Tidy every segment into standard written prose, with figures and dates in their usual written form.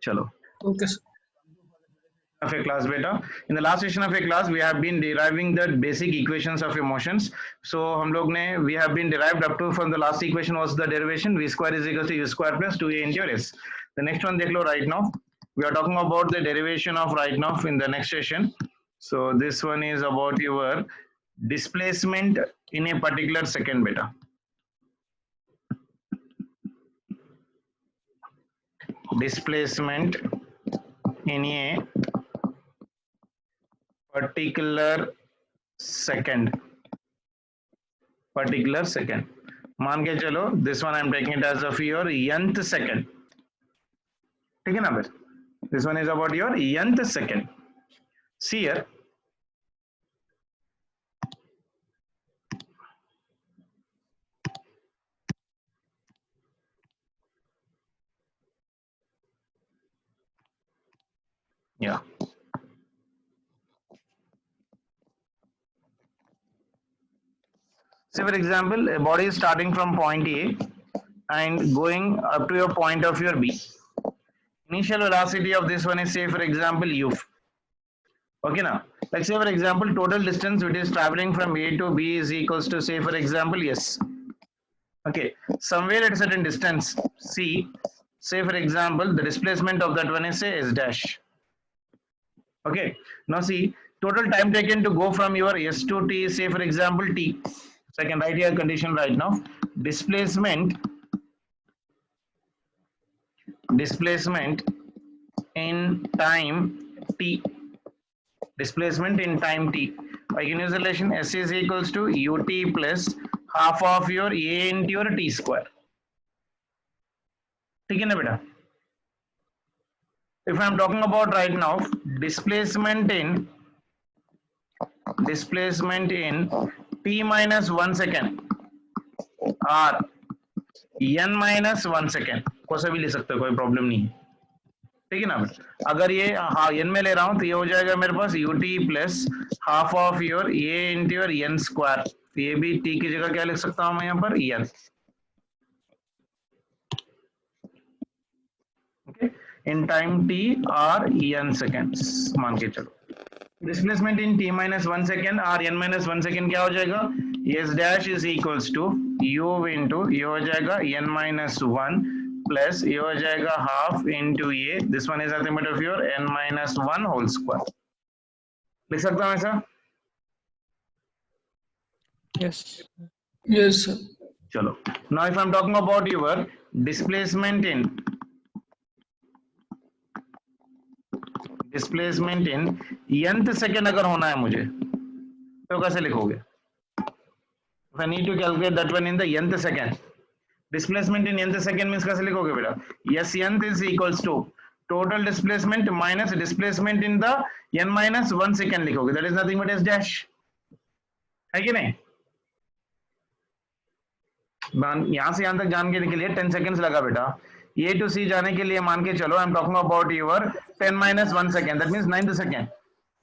चलो Okay, sir. of a class beta. In the last session of a class, we have been deriving the basic equations of emotions. So हम लोग ने we have been derived up to from the last equation was the derivation v square is equal to u square plus 2a into s. The next one देख लो right now. We are talking about the derivation of right now in the next session. So this one is about your displacement in a particular second beta. Displacement in a particular second. मान के चलो this one I am taking it as of your nth second. ठीक है ना फिर? This one is about your nth second. See here. Yeah. Say for example, a body is starting from point A and going up to your point of your B. Initial velocity of this one is say for example u. Okay now, like say for example total distance which is traveling from A to B is equals to say for example s. Okay, somewhere at a certain distance C, say for example the displacement of that one is say s dash. Okay, now see total time taken to go from your s to t say for example t. So I can write here condition right now. Displacement in time t. Displacement in time t. I can use the relation s is equals to ut plus half of your a into your t square. ठीक है ना बेटा? If I am talking about right now displacement in t minus 1 second or n minus 1 second कोई सा भी ले सकते हो, कोई प्रॉब्लम नहीं है. ठीक है ना? अगर ये हाँ n में ले रहा हूं तो ये हो जाएगा मेरे पास ut plus half of your a into your n square. ये भी t की जगह क्या लिख सकता हूं मैं यहाँ पर n. Okay, in time t और n सेकेंड्स मान के चलो. Displacement in t minus 1 second और n माइनस 1 सेकेंड क्या हो जाएगा? s dash is equals to u into ये हो जाएगा n माइनस 1 प्लस ये हो जाएगा हाफ इंटू ये this one is nothing but of your n minus 1 whole square. लिख सकता हूं ऐसा? Yes. Yes, sir. चलो, now if I'm talking about your displacement in nth second अगर होना है मुझे तो कैसे लिखोगे? If I need to calculate that one in the nth second, displacement in nth second means कैसे लिखोगे बेटा? Yes, nth is equals to total displacement minus displacement in the n minus 1 second लिखोगे. That is nothing but s dash. है कि नहीं? यहाँ से यहाँ तक जाने के लिए 10 seconds लगा बेटा. A to C जाने के लिए मान के चलो I'm talking about your 10 minus 1 second. That means 9th second.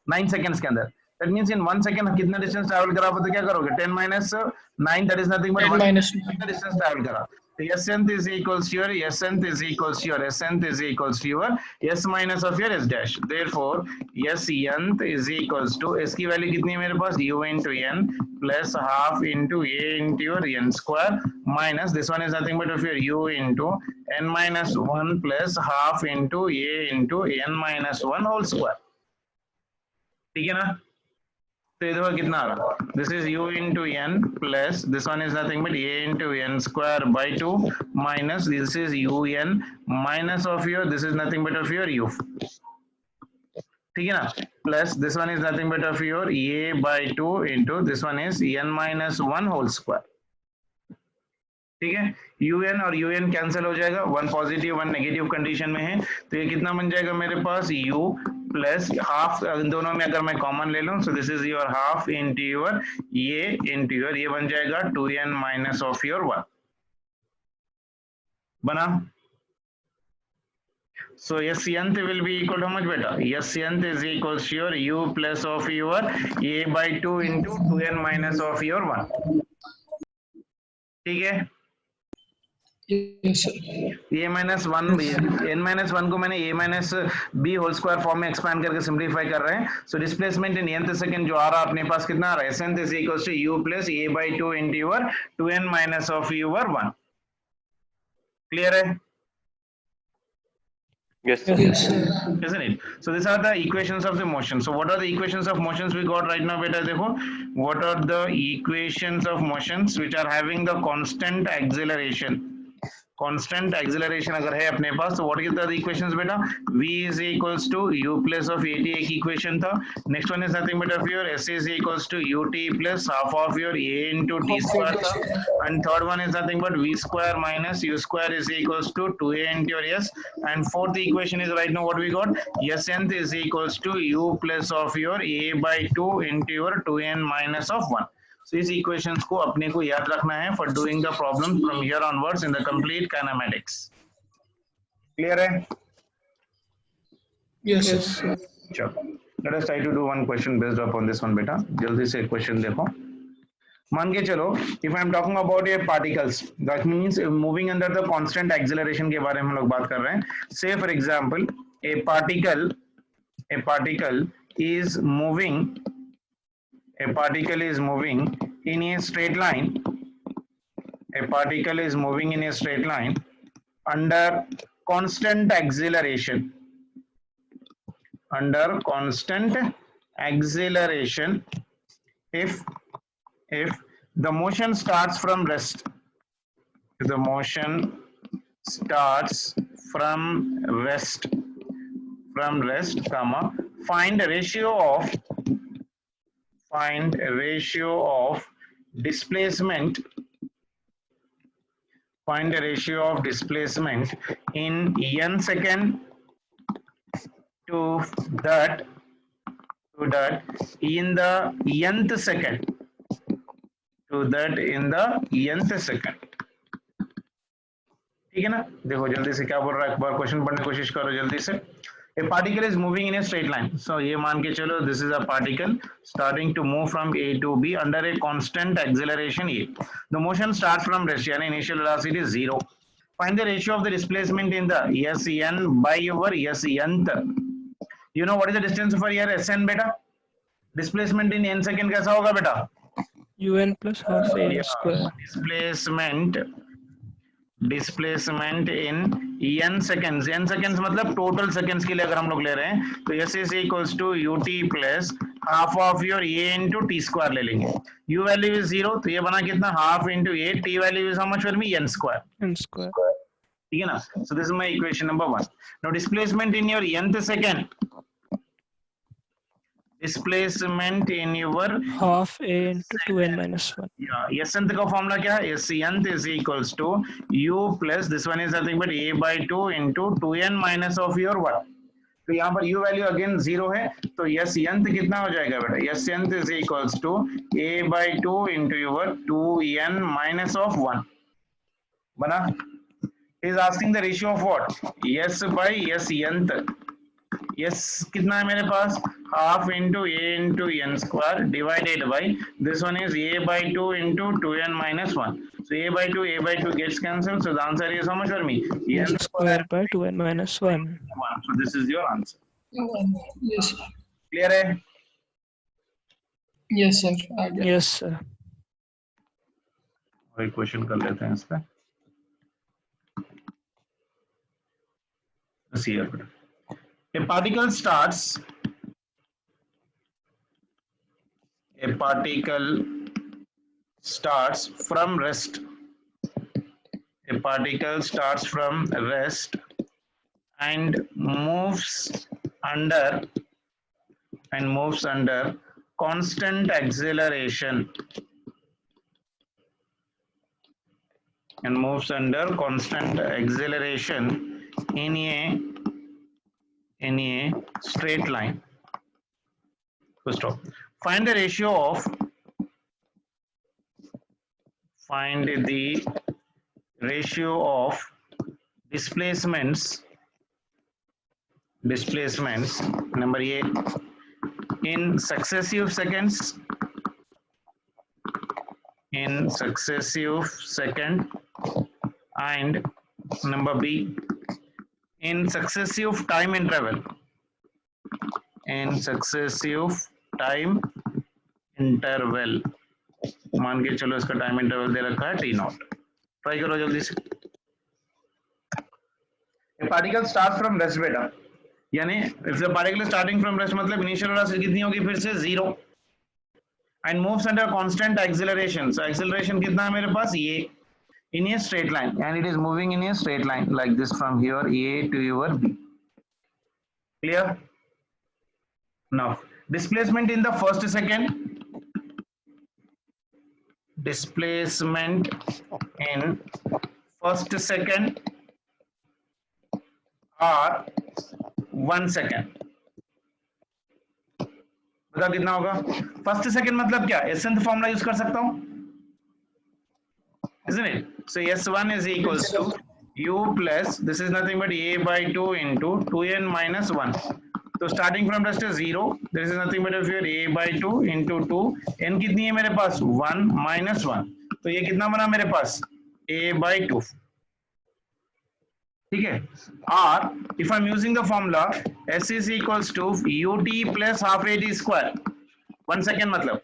9 seconds के अंदर. That means in 1 second कितना distance travel करा तो क्या करोगे? 10 minus 9 that is nothing but 1 minus कितना distance travel करा. So s nth is equals to your s nth is equals to your s nth is equals to your s minus of your s dash. Therefore s nth is equals to s की value कितनी है मेरे पास? u into n plus half into a into your n square minus this one is nothing but of your u into n minus 1 plus half into a into n minus 1 whole square. ठीक है ना? तो इधर कितना आ रहा? This is u into n plus this one is nothing but a into n square by 2 minus this is un minus of your this is nothing but of your u. ठीक है ना? Plus this one is nothing but of your a by 2 into this one is n minus 1 whole square. ठीक है? un और un cancel हो जाएगा. One positive one negative condition में है तो ये कितना बन जाएगा मेरे पास? u प्लस हाफ दोनों में अगर मैं कॉमन ले लूं सो this is your half into your ये बन जाएगा 2n माइनस ऑफ योर 1 बना. So s nth will be equal to how much beta? S nth is equals to your u plus of your a by 2 into 2n minus of your 1. ठीक है? Yes, sir. a minus 1 n minus 1 को मैंने a minus b whole square form में expand करके simplify कर रहे हैं. So displacement in nth second जो आ रहा है अपने पास कितना आ रहा है, snth is equals to u plus a by 2 into your 2n minus of your 1. Clear है? Yes, sir. Yes, sir. Isn't it? So these are the equations of the motion. So what are the equations of motions we got right now, beta? देखो, what are the equations of motions which are having the constant acceleration? Constant acceleration अगर है अपने पास तो what is the equations बेटा? V is equals to u plus of at एक equation था. Next one is nothing but of your s is equals to ut plus half of your a into t square था. And third one is nothing but v square minus u square is equals to 2a into your s. And fourth equation is right now what we got? Snth is equals to u plus of your a by 2 into your 2n minus of 1. So इस equations को अपने को याद रखना है for doing the problem from here onwards in the complete kinematics. Clear है? Yes, sir. चलो. Let us try to do one question based upon this one बेटा. जल्दी से question देखो. मान के चलो, if I am talking about a particles, that means moving under the constant acceleration के बारे में हम लोग बात कर रहे हैं. Say for example, a particle is moving. A particle is moving in a straight line. A particle is moving in a straight line under constant acceleration. Under constant acceleration, if the motion starts from rest, if the motion starts from rest, comma, find a ratio of displacement, in n second to that in the nth second, ठीक है ना. देखो जल्दी से क्या बोल रहा है, एक बार क्वेश्चन पढ़ने की कोशिश करो जल्दी से. A particle is moving in a straight line. So ये मान के चलो this is a particle starting to move from A to B under a constant acceleration A. The motion starts from rest, यानी initial velocity is 0. Find the ratio of the displacement in the Sn by your Snth. You know what is the distance for your Sn बेटा? Displacement in n second कैसा होगा बेटा? Un plus half a square. Displacement in n seconds. n seconds मतलब total seconds के लिए अगर हम लोग ले रहे हैं तो s is equals to ut plus half of your a into t square ले लेंगे. u वैल्यू इज 0 तो ये बना कितना, half into a. t value is how much for me, n square. ठीक है ना. So this is my equation number 1. Now displacement in your nth second, displacement in your Half a into 2n minus 1. yeah, snth का formula क्या है, snth is equals to u plus this one is nothing but a by 2 into 2n minus of your 1. तो यहाँ पर u value again 0 है तो snth कितना हो जाएगा बेटा, snth is equals to a by 2 into your 2n minus of 1. बना. is asking the ratio of what, s by snth. yes कितना है मेरे पास, half into a into n square divided by this one is a by 2 into 2n minus 1. So a by 2 gets cancelled. So the answer is how much for me, n square by 2n minus 1. So this is your answer. Yes. Clear है? Yes, sir. Yes, sir. और question कर लेते हैं इस पे. See here. A particle starts from rest. A particle starts from rest and moves under constant acceleration. In a straight line. First off, find the ratio of displacements number A in successive seconds, and number B, in successive time interval. In successive time interval, मान के चलो इसका time interval दे रखा है t0. Try करो जल्दी से. Particle start from rest बेटा, यानी if the particle starting from rest मतलब इनिशियल वेलोसिटी कितनी होगी फिर से 0 and moves under constant acceleration. So acceleration कितना है मेरे पास, ये in a straight line, and it is moving in a straight line like this from here A to your B. Clear? Now displacement in the first second, displacement in first second or 1 second. बता कितना होगा. First second मतलब क्या, accent formula use कर सकता हूं, isn't it? So S1 is equals to U plus, this is nothing but A by 2 into 2n minus 1. So starting from rest is 0, this is nothing but if your A by 2 into 2, n कितनी है मेरे पास 1 minus 1, तो ये कितना बना मेरे पास A by 2. ठीक है. और if I'm using the formula S is equals to ut plus half at square, 1 second मतलब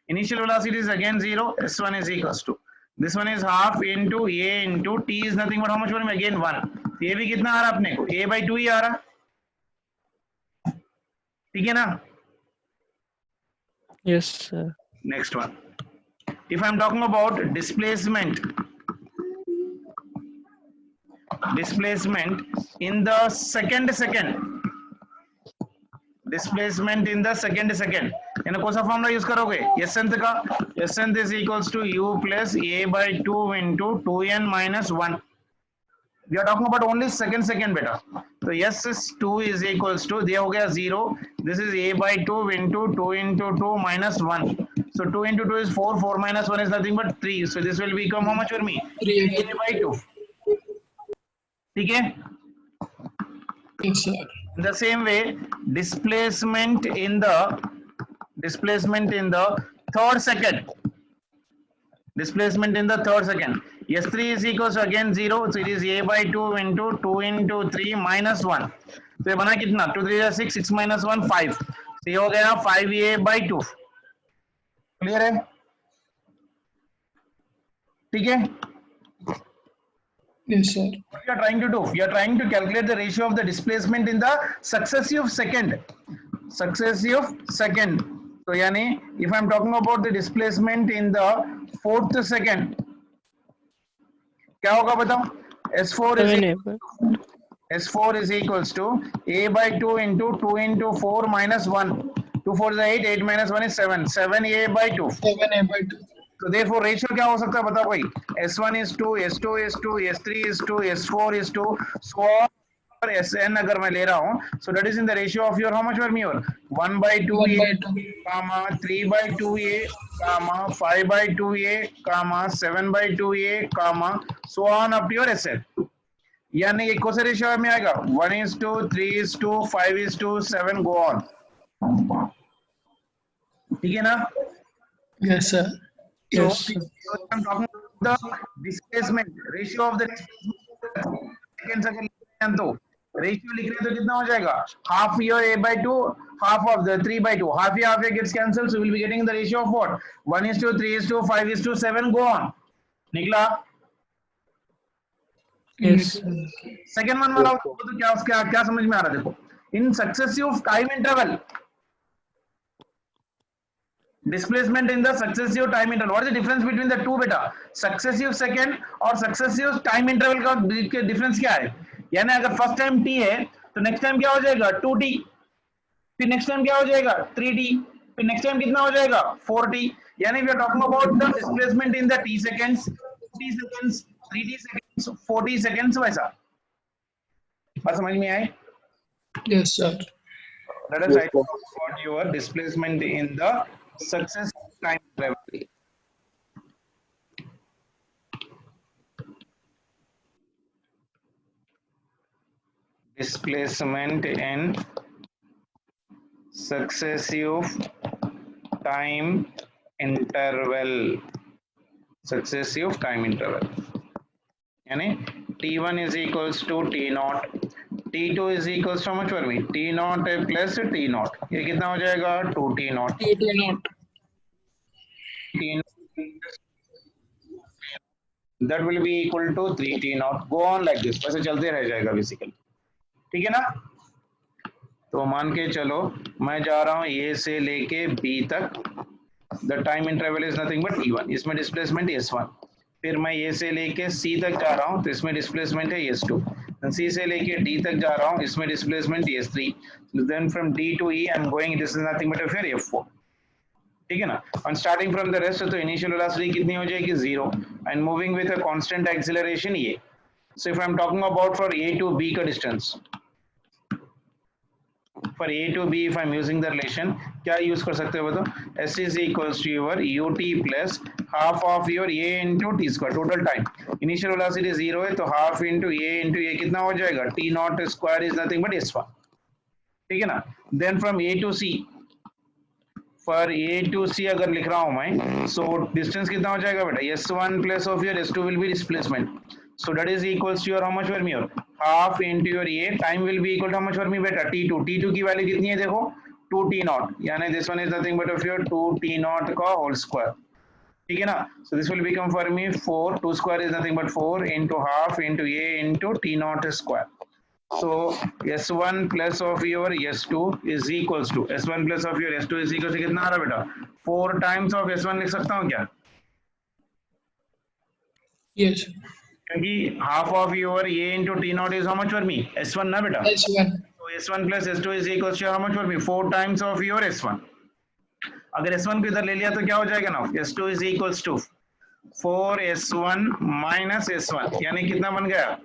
initial velocity is again 0, S1 is equals to this one is half into A into T is nothing but how much for me again 1. ये भी कितना आ रहा अपने को A by 2 ही आ रहा. ठीक है ना. Yes, sir. Next one, if I'm talking about displacement in the second, displacement in the second, यानी कौन सा फॉर्मूला यूज करोगे, एसेंट का. Ascent is equals to U plus A by 2 into 2n minus 1. We are talking about only second बेटा. तो S2 is equals to, ये हो गया 0, this is A by 2 into 2 into 2 minus 1. So 2 into 2 is 4, 4 minus 1 is nothing but 3. So this will become how much for me, 3 by 2. ठीक है. Yes, sir. In the same way, displacement in the third second, displacement in the third second, S3 is equals to again 0, so it is A by 2 into 2 into 3 minus 1. तो ये बना कितना, 2 3 6, 6 minus 1 5, तो ये हो गया 5A by 2. क्लियर है. ठीक है. Yes, sir. What you are trying to do, you are trying to calculate the ratio of the displacement in the successive second. So yani if I am talking about the displacement in the fourth second, क्या होगा बताओ. S4 is equals to A by 2 into 2 into 4 minus 1. 2 4 is 8, 8 minus 1 is 7, 7A by 2. 7A by 2. तो therefore ratio क्या हो सकता है बताओ भाई. S1 is 2, S2 is 2, S3 is 2, S4 is 2, so Sn अगर मैं ले रहा हूँ, so that is in the ratio of your how much for me, or 1 by 2A, comma 3 by 2A, comma 5 by 2A, comma 7 by 2A, comma so on up to your Sn. यानी ये कौन सा ratio में आएगा, 1:2, 3:2, 5:2, 7 go on. ठीक है ना. Yes, sir. So, Yes. I'm talking about the displacement, ratio of the second तो ratio लिख रहे हैं तो कितना हो जाएगा, half your A by 2, half of the 3 by 2, half A gets cancelled, so we'll be getting the ratio of what, 1:2, 3:2, 5:2, 7 go on. निकला. Yes. Second one वाला तो क्या समझ में आ रहा है. देखो, in successive time interval, displacement in the successive time interval, what is the difference between the two बेटा, successive second और successive time interval का difference क्या है. यानी अगर first time t है तो next time क्या हो जाएगा 2t, फिर next time क्या हो जाएगा 3t, फिर next time कितना हो जाएगा 4t. यानी we are talking about the displacement in the t seconds, 2t seconds, 3t seconds, 4t seconds, वैसा बात समझ में आए. Yes, sir. Let us write about your displacement in the successive time interval. Displacement in successive time interval. Successive time interval. यानी T1 is equals to T naught, T2 is equals to how much for me? T naught plus T naught. ये कितना हो जाएगा? 2T naught. T naught. T that will be equal to 3T naught. Go on like this. वैसे चलते रह जाएगा basically. ठीक है ना? तो मान के चलो मैं जा रहा हूँ A से लेके B तक. The time interval is nothing but T1. इसमें डिस्प्लेसमेंट S1. फिर मैं A से लेके C तक जा रहा हूँ तो इसमें डिस्प्लेसमेंट है S2. C से लेके D तक जा रहा हूँ इसमें displacement S3. Then from D to E I'm going. This is nothing but a fair F4. ठीक है ना? And starting from the rest तो initial velocity कितनी हो जाएगी? 0. And moving with a constant acceleration ये. So if I'm talking about for A to B का distance. For A to B, if I'm using the relation, क्या use कर सकते हो बताओ? S is equals to your ut plus half of your A into t square. Total time. Initial velocity 0 है तो half into A कितना हो जाएगा? T naught square is nothing but S1. ठीक है ना? Then from A to C. For A to C अगर लिख रहा हूँ मैं, so distance कितना हो जाएगा बेटा? S1 plus of your S2 will be displacement. So that is equals to your how much for me? Half into your A. Time will be equal to how much for me बेटा? T2. T2 की value कितनी है देखो? 2T naught. यानी this one is nothing but of your 2T naught का whole square. ठीक है ना? So this will become for me 4. 2 square is nothing but 4 into half into A into T naught square. So S1 plus of your S2 is equals to S1 plus of your S2 is equals to कितना आ रहा बेटा? 4 times of S1 लिख सकता हूँ क्या? Yes. क्योंकि half of your A into T naught is how much for me? S1 ना बेटा? S1. So S1 plus S2 is equals to how much for me? 4 times of your S1. अगर S1 को इधर ले लिया तो क्या हो जाएगा ना? S2 is equals to 4S1 minus S1 यानी कितना बन गया?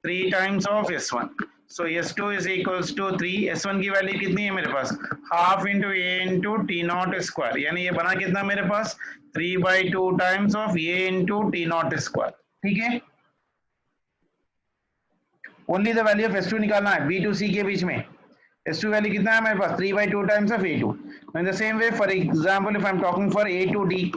3 times of S1. So S2 is equals to 3. S1 की वैल्यू कितनी है मेरे पास? Half into A into T naught square. यानी ये बना कितना मेरे पास? 3/2 times of A into T naught square. ठीक है? Only the value of S2 निकालना है B to C के बीच में. S2 वैल्यू कितना है मेरे पास? 3/2 times of A2. In the same way, for example, if I'm talking for A to D,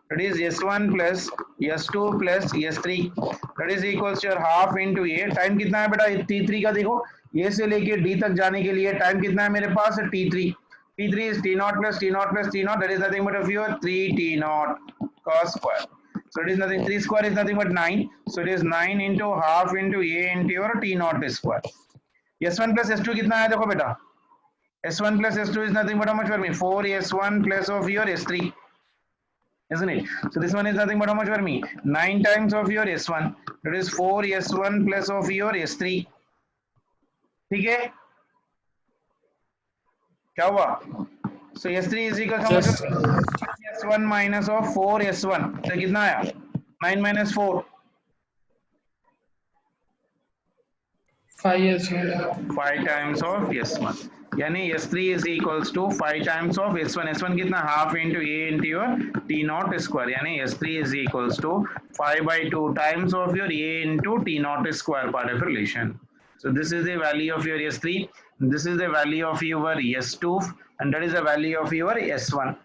that is S1 plus S2 plus S3 that is equals to your half into A. Time कितना है बेटा? T3 का देखो, A से लेके D तक जाने के लिए टाइम कितना है मेरे पास? T3. T3 is T naught plus T naught plus T naught. That is nothing but of your 3T naught cos square. So it is nothing. 3 square is nothing but 9. So it is 9 into half into A into your T naught square. S1 plus S2 कितना है देखो बेटा? S1 plus S2 is nothing but how much for me? 4S1 plus of your S3. Isn't it? So this one is nothing but how much for me? 9 times of your S1. That is 4S1 plus of your S3. ठीक है? क्या हुआ? So S3 is equal to how much? Yes. S1 minus of 4S1. तो कितना आया? 9 minus 4. 5S1. 5 times of S1. यानी S3 is equals to 5 times of S1. S1 कितना? Half into A into your T naught square. यानी S3 is equals to 5/2 times of your A into T naught square part of relation. So this is the value of your S3. This is the value of your S2, and that is the value of your S1.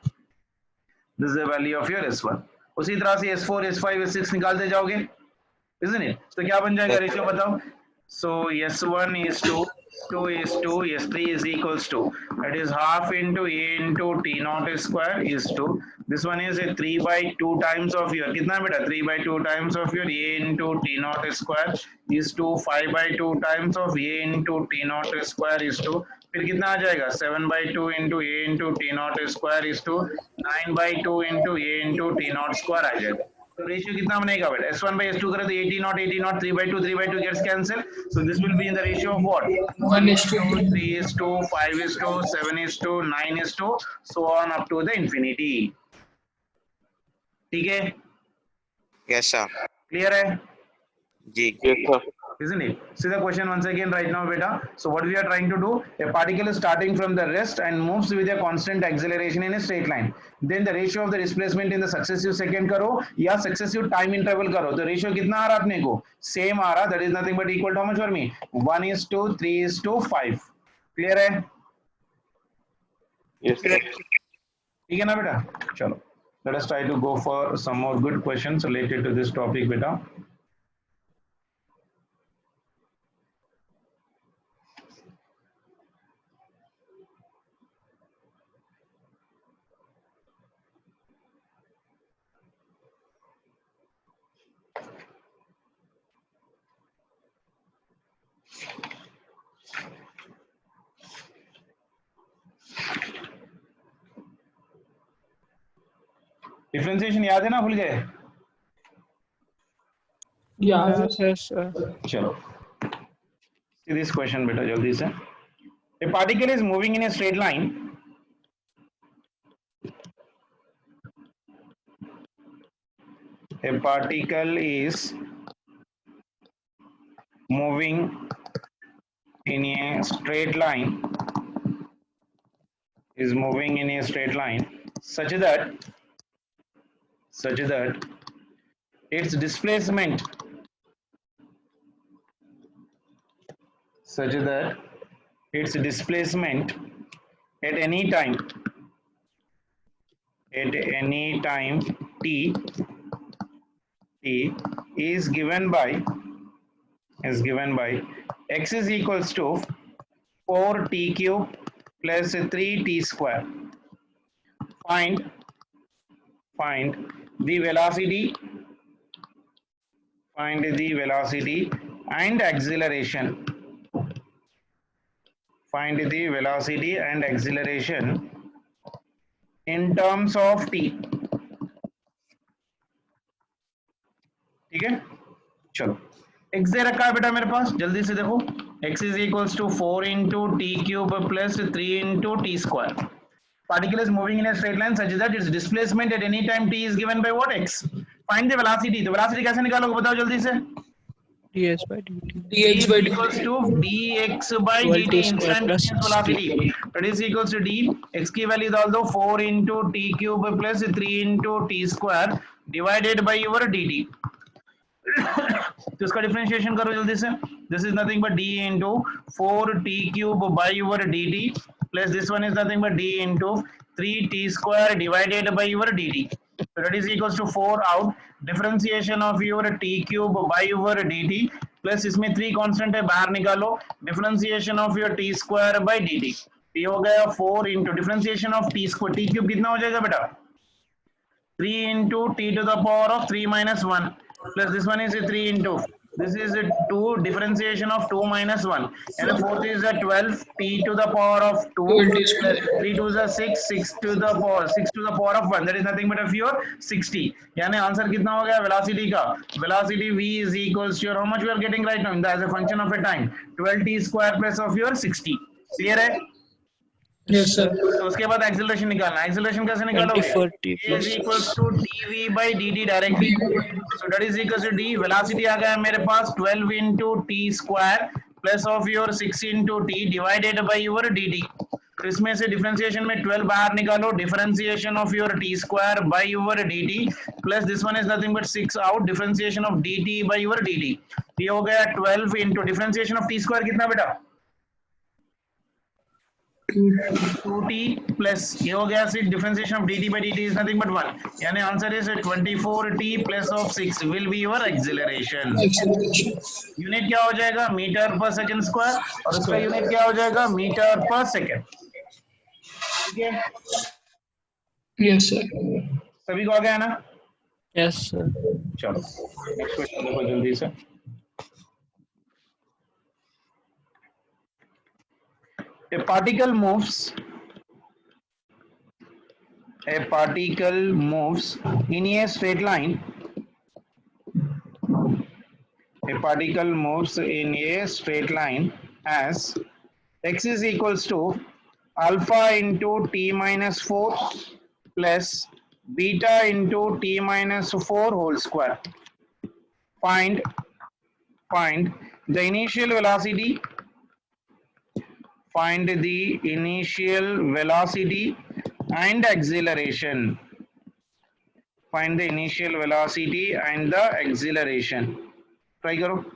This is the value of your S1. उसी तरह से S4, S5, S6 निकालते जाओगे, isn't it? तो क्या बन जाएगा ratio बताओ? So S1 is 2, S2 is 2, S3 is equals to, that is half into A into T naught square is 2. This one is a 3/2 times of your, कितना बेटा? 3/2 times of your A into T naught square is 2. 5/2 times of A into T naught square is 2. फिर कितना आ जाएगा? 7/2 into A into T naught square is 2. 9/2 into A into T naught square आ जाएगा. तो ratio कितना बनेगा बेटा? S1 by S2 करें तो 80 naught 3/2 gets cancelled. So this will be in the ratio of what? 1:2. 3:2, 5:2, 7:2, 9:2, so on up to the infinity. ठीक है? Yes, sir. Clear है? जी. Yes, sir. Isn't it? See the question once again right now beta. So what we are trying to do, a particle is starting from the rest and moves with a constant acceleration in a straight line. Then the ratio of the displacement in the successive second करो या successive time interval करो. तो ratio कितना आ रहा अपने को? Same आ रहा. That is nothing but equal to how much for me? 1:3 3:5. Clear है? Yes, sir. ठीक है ना बेटा? चलो. Let us try to go for some more good questions related to this topic beta. Differentiation याद है ना, भूल गए? याद है। Yes, sir. चलो see this question बेटा जल्दी से. A particle is moving in a straight line. A particle is moving in a straight line. Is moving in a straight line such that its displacement at any time t is given by x is equals to 4t cube plus 3t square. Find the velocity and acceleration. Find the velocity and acceleration in terms of t. ठीक है, चलो x दे रखा है बेटा मेरे पास, जल्दी से देखो. x is equals to 4 into t cube plus 3 into t square. Particle is moving in a straight line such that its displacement at any time t is given by what? X. Find the velocity. तो velocity कैसे निकालोगे बताओ जल्दी से? dx by dt. dx by dt equals to dx by 12t dt square plus instantaneous velocity. That is equals to d. X की value डाल दो 4 into t cube plus 3 into t square divided by your dt. तो इसका differentiation करो जल्दी से. This is nothing but d into 4t cube by your dt plus this one is nothing but d into 3t square divided by your dt. So that is equals to 4 out. Differentiation of your t cube by your dt plus इसमें 3 constant है बाहर निकालो. Differentiation of your t square by dt. ये हो गया 4 into differentiation of t square. t cube कितना हो जाएगा बेटा? 3 into t to the power of 3 minus 1 plus this one is 3 into this is 2 differentiation of 2 minus 1 and the fourth is 12 t to the power of 2 20 square. 3 to the 6 to the power of 1 that is nothing but of your 60. यानी answer कितना हो गया velocity का? Velocity v is equals to your how much we are getting right now in the as a function of a time 12t square plus of your 60. Clear है? yes sir तो उसके बाद acceleration निकालना. Acceleration कैसे निकालोगे? 24t A is equals to dv by dt directly. So that is equals to d. Velocity आ गया मेरे पास 12 into t square plus of your 6 into t divided by your dt. तो इसमें से डिफरेंशिएशन में 12 बाहर निकालो. Differentiation of your t square by your dt plus this one is nothing but 6 out. Differentiation of dt by your dt. ये हो गया 12 into differentiation of t square कितना बेटा? 2t plus ये हो गया 6 differentiation of dt by dt is nothing but 1. यानी answer is 24t plus of 6 will be your acceleration. acceleration unit क्या हो जाएगा? मीटर पर सेकंड स्क्वायर और उसका यूनिट क्या हो जाएगा? मीटर पर सेकंड. ठीक है, yes sir सभी को आ गया ना? yes sir. चलो नेक्स्ट क्वेश्चन देखो जल्दी से. A particle moves in a straight line. A particle moves in a straight line as x is equals to alpha into t minus 4 plus beta into t minus 4 whole square. Find the initial velocity. Find the initial velocity and acceleration. Find the initial velocity and the acceleration. Try karo.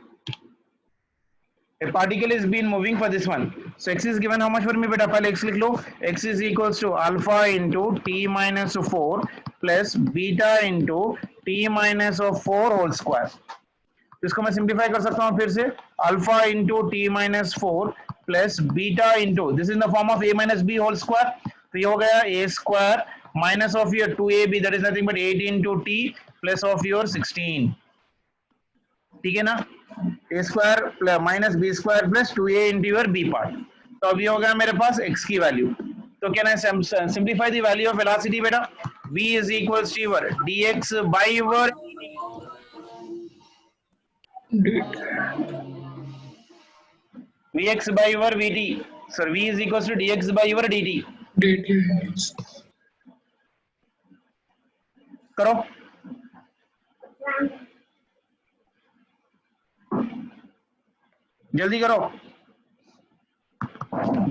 A particle is been moving for this one. So x is given how much for me beta? Pehle x likh lo. X is equals to alpha into t minus 4 plus beta into t minus 4 whole square. तो इसको मैं simplify कर सकता हूँ फिर से. Alpha into t minus 4 plus beta into this is the form of a minus b whole square. तो ये हो गया a square minus of your 2ab that is nothing but 8 into t plus of your 16. ठीक है ना? a square minus b square plus 2a into your b part. तो अब ये हो गया मेरे पास x की वैल्यू. तो can I simplify the value of velocity बेटा? v is equals to your dx by your dt, vx by your vt. So v is equals to dx by your dt. dt, yes. करो, जल्दी करो.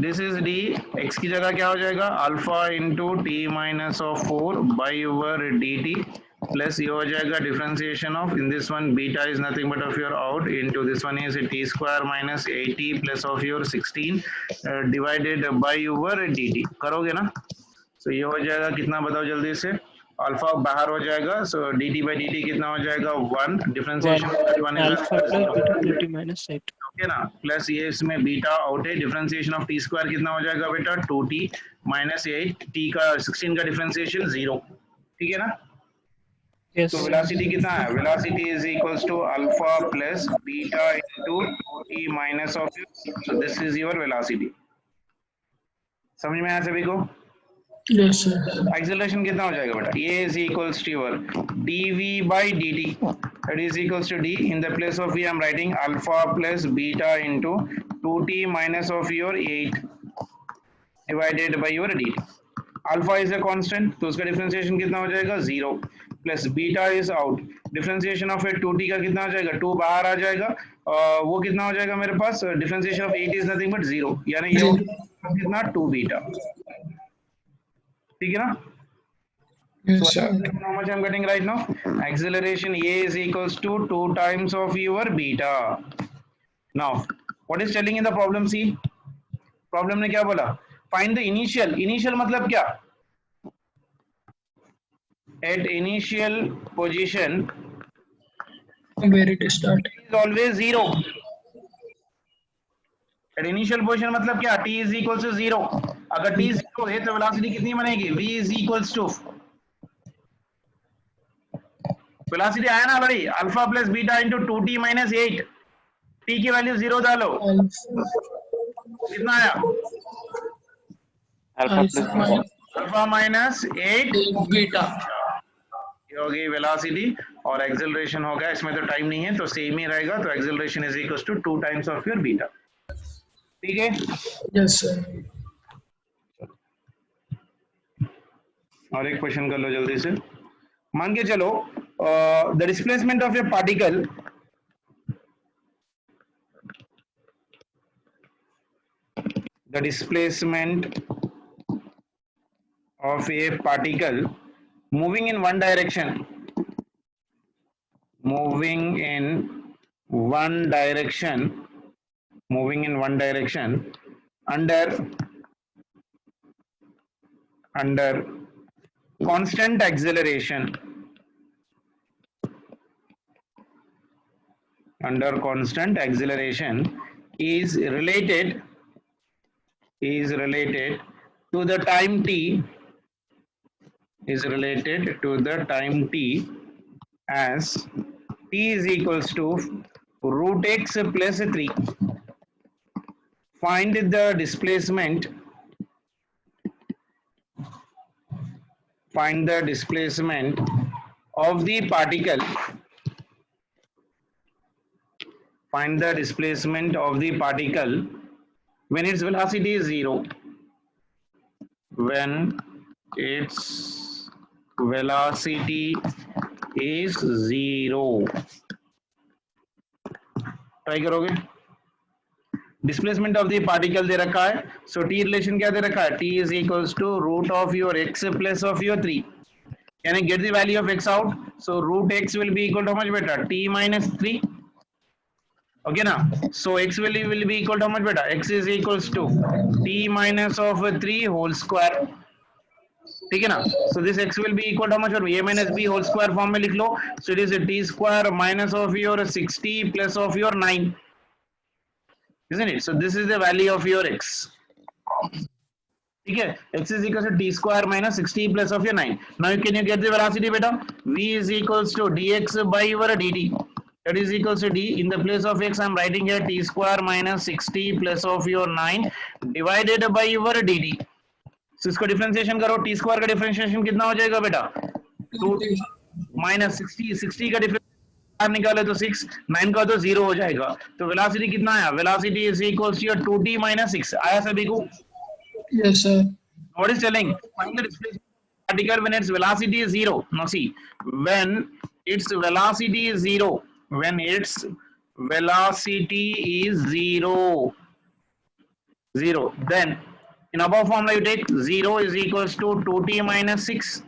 This is D, x की जगह क्या हो जाएगा alpha into t minus of 4 by over D T plus ये हो जाएगा differentiation of in this one beta is nothing but of your out into this one is T square minus 80 plus of your 16 divided by over D T. करोगे ना? सो ये हो जाएगा कितना बताओ जल्दी से. अल्फा बाहर हो जाएगा, so D T by D T कितना हो जाएगा 1 differentiation One alpha plus beta 2t minus 8. Okay ना, प्लस ये इसमें बीटा आउट है, डिफरेंशिएशन ऑफ टी स्क्वायर कितना हो जाएगा बेटा 2t माइनस 8 टी का 16 का डिफरेंशिएशन 0. ठीक है ना? Yes. तो वेलोसिटी कितना है? Velocity is equals to alpha plus beta into t minus of, so this is your velocity. समझ में आया सभी को? Yes, sir. एक्सेलरेशन कितना हो जाएगा बेटा? ये is equals to your dv by dt, that is equals to d. In the place of v I am writing alpha plus beta into 2t minus of your 8 divided by your dt. Alpha is a constant, तो उसका differentiation कितना हो जाएगा 0 plus beta is out, differentiation of 2t का कितना हो जाएगा 2 बाहर आ जाएगा, वो कितना हो जाएगा मेरे पास differentiation of 8 is nothing but 0, यानी ये कितना 2 बीटा. ठीक है ना? Yes, So sir. how much I'm getting right now? Acceleration A is equals to 2 times of your beta. Now, what is telling in the problem C? Problem ने क्या बोला? Find the initial. Initial मतलब क्या? At initial position Where it is starting. is always 0. At initial position मतलब क्या? T is equals to 0. अगर T 0 है तो velocity कितनी बनेगी? V is equals to velocity आया ना भाई, alpha plus beta into 2t minus 8. t की वैल्यू 0 डालो, कितना आया? Alpha minus 8 beta. ये होगी वेलोसिटी और एक्सेलरेशन होगा. इसमें तो टाइम नहीं है तो सेम ही रहेगा, तो acceleration is equals to 2 times of your beta. ठीक है? Yes, sir. और एक क्वेश्चन कर लो जल्दी से. मान के चलो the displacement of A particle the displacement of A particle moving in one direction, moving in one direction, moving in one direction under constant acceleration, under constant acceleration is related to the time t, is related to the time t as t is equals to root x plus 3. Find the displacement, find the displacement of the particle, find the displacement of the particle when its velocity is 0, when its velocity is 0. Try करोगे? Displacement of the particle दे रखा है, so T relation क्या दे रखा है? T is equals to root of your X plus of your 3. यानी get the value of X out, so root X will be equal to how much बेटा? T minus 3. Okay ना? So X will be equal to how much बेटा? X is equals to T minus of 3 whole square. ठीक है ना? So this x will be equal to how much? और a minus b whole square form में लिख लो. So it is t square minus of your 60 plus of your 9, isn't it? So this is the value of your x. ठीक है? x is equal to t square minus 60 plus of your 9. Now can you get the velocity beta? v is equals to dx by your dt. That is equals to d. In the place of x I am writing here t square minus 60 plus of your 9 divided by your dt. So इसको differentiation करो, T square का differentiation कितना हो जाएगा बेटा? 2 minus 60 का difference निकाले तो 6, 9 का तो 0 हो जाएगा। तो वेलोसिटी कितना आया? Velocity is equals to 2t minus 6। आया सभी को? Yes, sir. What is telling? Find the displacement particle when its velocity is 0. Now see, when its velocity is 0, when its velocity is 0, then in above formula you take 0 is equals to 2t minus 6.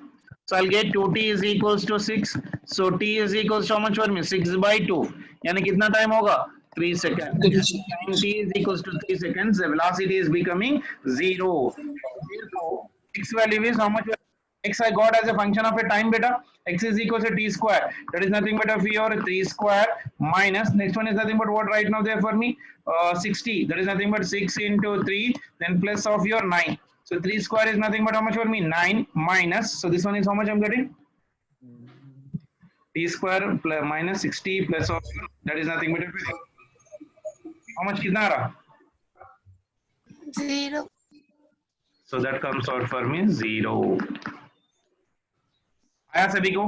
So I'll get 2t is equals to 6. So t is equals to how much for me? 6 by 2. यानी कितना time होगा? 3 seconds. Time t is equals to 3 seconds. The velocity is becoming 0. Therefore, x value is how much? X I got as a function of a time beta. X is equals to t square. That is nothing but of your 3 square minus. Next one is nothing but what right now there for me? 60. That is nothing but 6 into 3. Then plus of your 9. So 3 square is nothing but how much for me? 9 minus. So this one is how much I'm getting? T square plus minus 60 plus of that is nothing but how much kitna aa raha? 0. So that comes out for me 0. आया सभी को?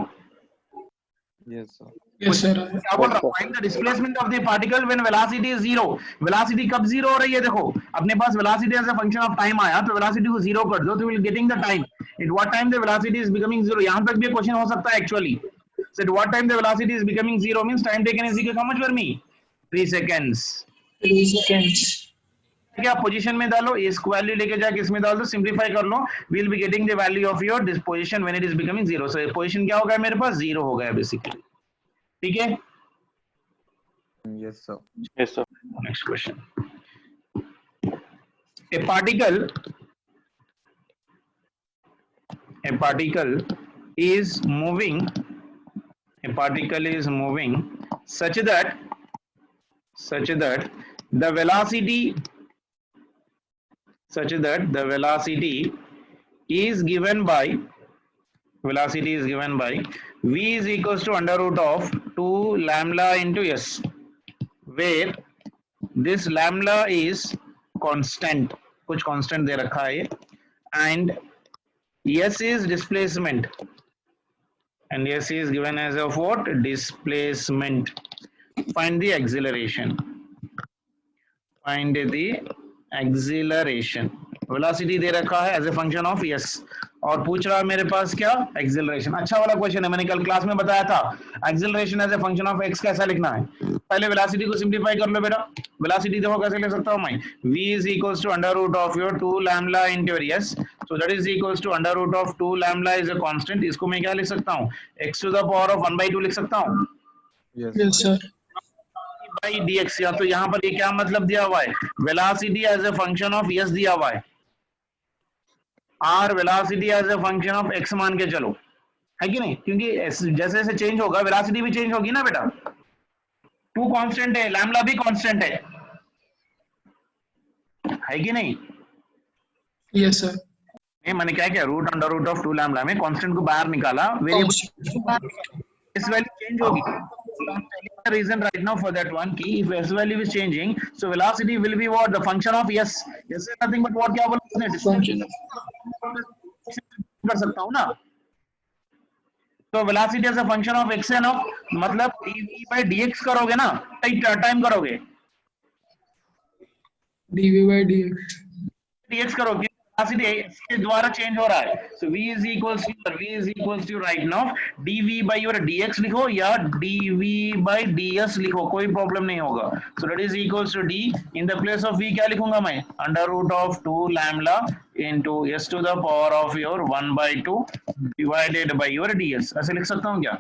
Yes, sir. क्या बोल रहा हूँ? Find the displacement of the particle when velocity is 0. Velocity कब 0 हो रही है? देखो अपने पास velocity as a function of time आया तो velocity को 0 कर दो तो you will getting the time. At what time the velocity is becoming 0? यहाँ तक भी क्वेश्चन हो सकता है actually. So at what time the velocity is becoming 0 means time taken is equal to how much for me? 3 seconds. 3 seconds. क्या position में डालो, इसको वैल्यू लेके जाके इसमें डाल दो, सिंपलीफाई कर लो, we'll be getting the value of your disposition when it is becoming 0. So position क्या हो गया मेरे पास? 0 हो गया बेसिकली। ठीक है? Yes, sir. Yes, sir. Next question. A particle is moving. A particle is moving such that the velocity is given by v is equals to under root of 2 lambda into s, where this lambda is constant, कुछ constant दे रखा है, and s is displacement, and s is given as of what? Displacement. Find the acceleration. Velocity दे रखा है as a function of s और पूछ रहा है मेरे पास क्या? Acceleration. अच्छा वाला क्वेश्चन है, मैंने कल क्लास में बताया था। Acceleration as a function of x कैसा लिखना है? पहले velocity को simplify कर लो बेटा। Velocity देखो कैसे लिख सकता हूँ मैं? v is equals to under root of your 2 lambda into your s. So that is equals to under root of 2 lambda is a constant. इसको मैं क्या लिख सकता हूँ? x to the power of 1 by 2 लिख सकता हूँ? Yes, sir. by dx। या तो यहाँ पर ये क्या मतलब दिया हुआ है? Velocity as a function of s दिया हुआ है, r velocity as a function of x मान के चलो, है कि नहीं? क्योंकि जैसे जैसे चेंज होगा वेलोसिटी भी चेंज होगी ना बेटा। 2 कांस्टेंट है, लैम्बडा भी कांस्टेंट है कि नहीं? Yes, sir. मैंने क्या किया? Root under root of 2 lambda में कांस्टेंट को बाहर निकाला, वेरिएबल इस वैल्यू चेंज होगी। The reason right now for that one key, if s value is changing, so velocity will be what? The function of s. S is nothing but what? क्या बोला उसने? Function. कर सकता हूँ ना। तो velocity as a function of x है ना, मतलब dv by dx करोगे ना, टाइम करोगे, dv by dx. dx करोगे, velocity x के द्वारा चेंज हो रहा है। So v is equals to right now dv by your dx लिखो या dv by ds लिखो, कोई प्रॉब्लम नहीं होगा। So that is equals to d, in the place of v क्या लिखूंगा मैं? Under root of 2 lambda into s to the power of your 1 by 2 divided by your ds। ऐसे लिख सकता हूँ क्या?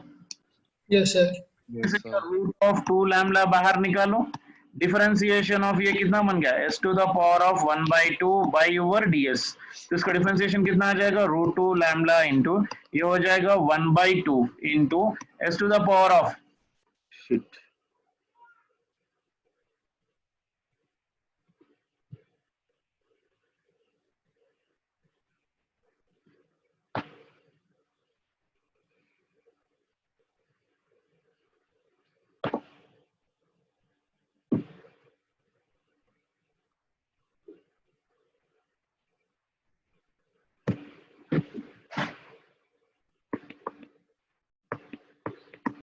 Yes, sir. Yes, sir. Root of 2 lambda बाहर निकालो, डिफरेंशिएशन ऑफ ये कितना बन गया? s to the power of 1 by 2 by over ds। तो इसका डिफरेंशिएशन कितना आ जाएगा? रूट 2 लैम्बडा इंटू ये हो जाएगा 1 by 2 into s to the power of